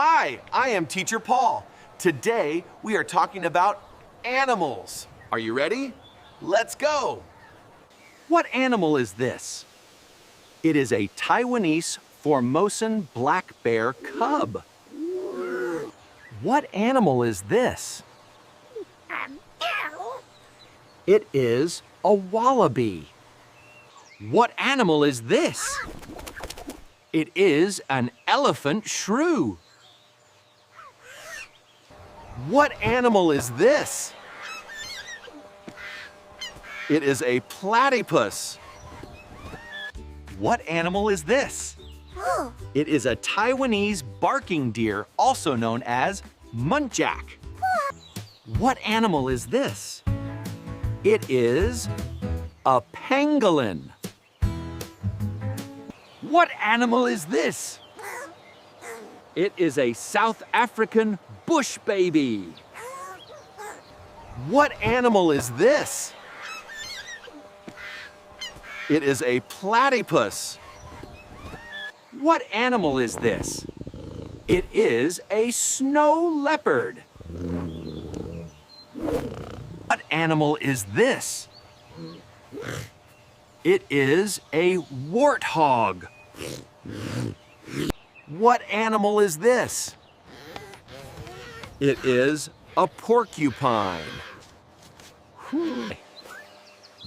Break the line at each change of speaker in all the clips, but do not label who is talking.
Hi, I am Teacher Paul. Today we are talking about animals. Are you ready? Let's go. What animal is this? It is a Taiwanese Formosan black bear cub. What animal is this? It is a wallaby. What animal is this? It is an elephant shrew. What animal is this? It is a platypus. What animal is this? It is a Taiwanese barking deer, also known as muntjac. What animal is this? It is a pangolin. What animal is this? It is a South African bush baby. What animal is this? It is a platypus. What animal is this? It is a snow leopard. What animal is this? It is a warthog. What animal is this? It is a porcupine.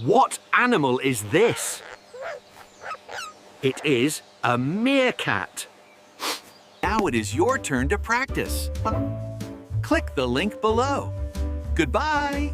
What animal is this? It is a meerkat. Now it is your turn to practice. Click the link below. Goodbye.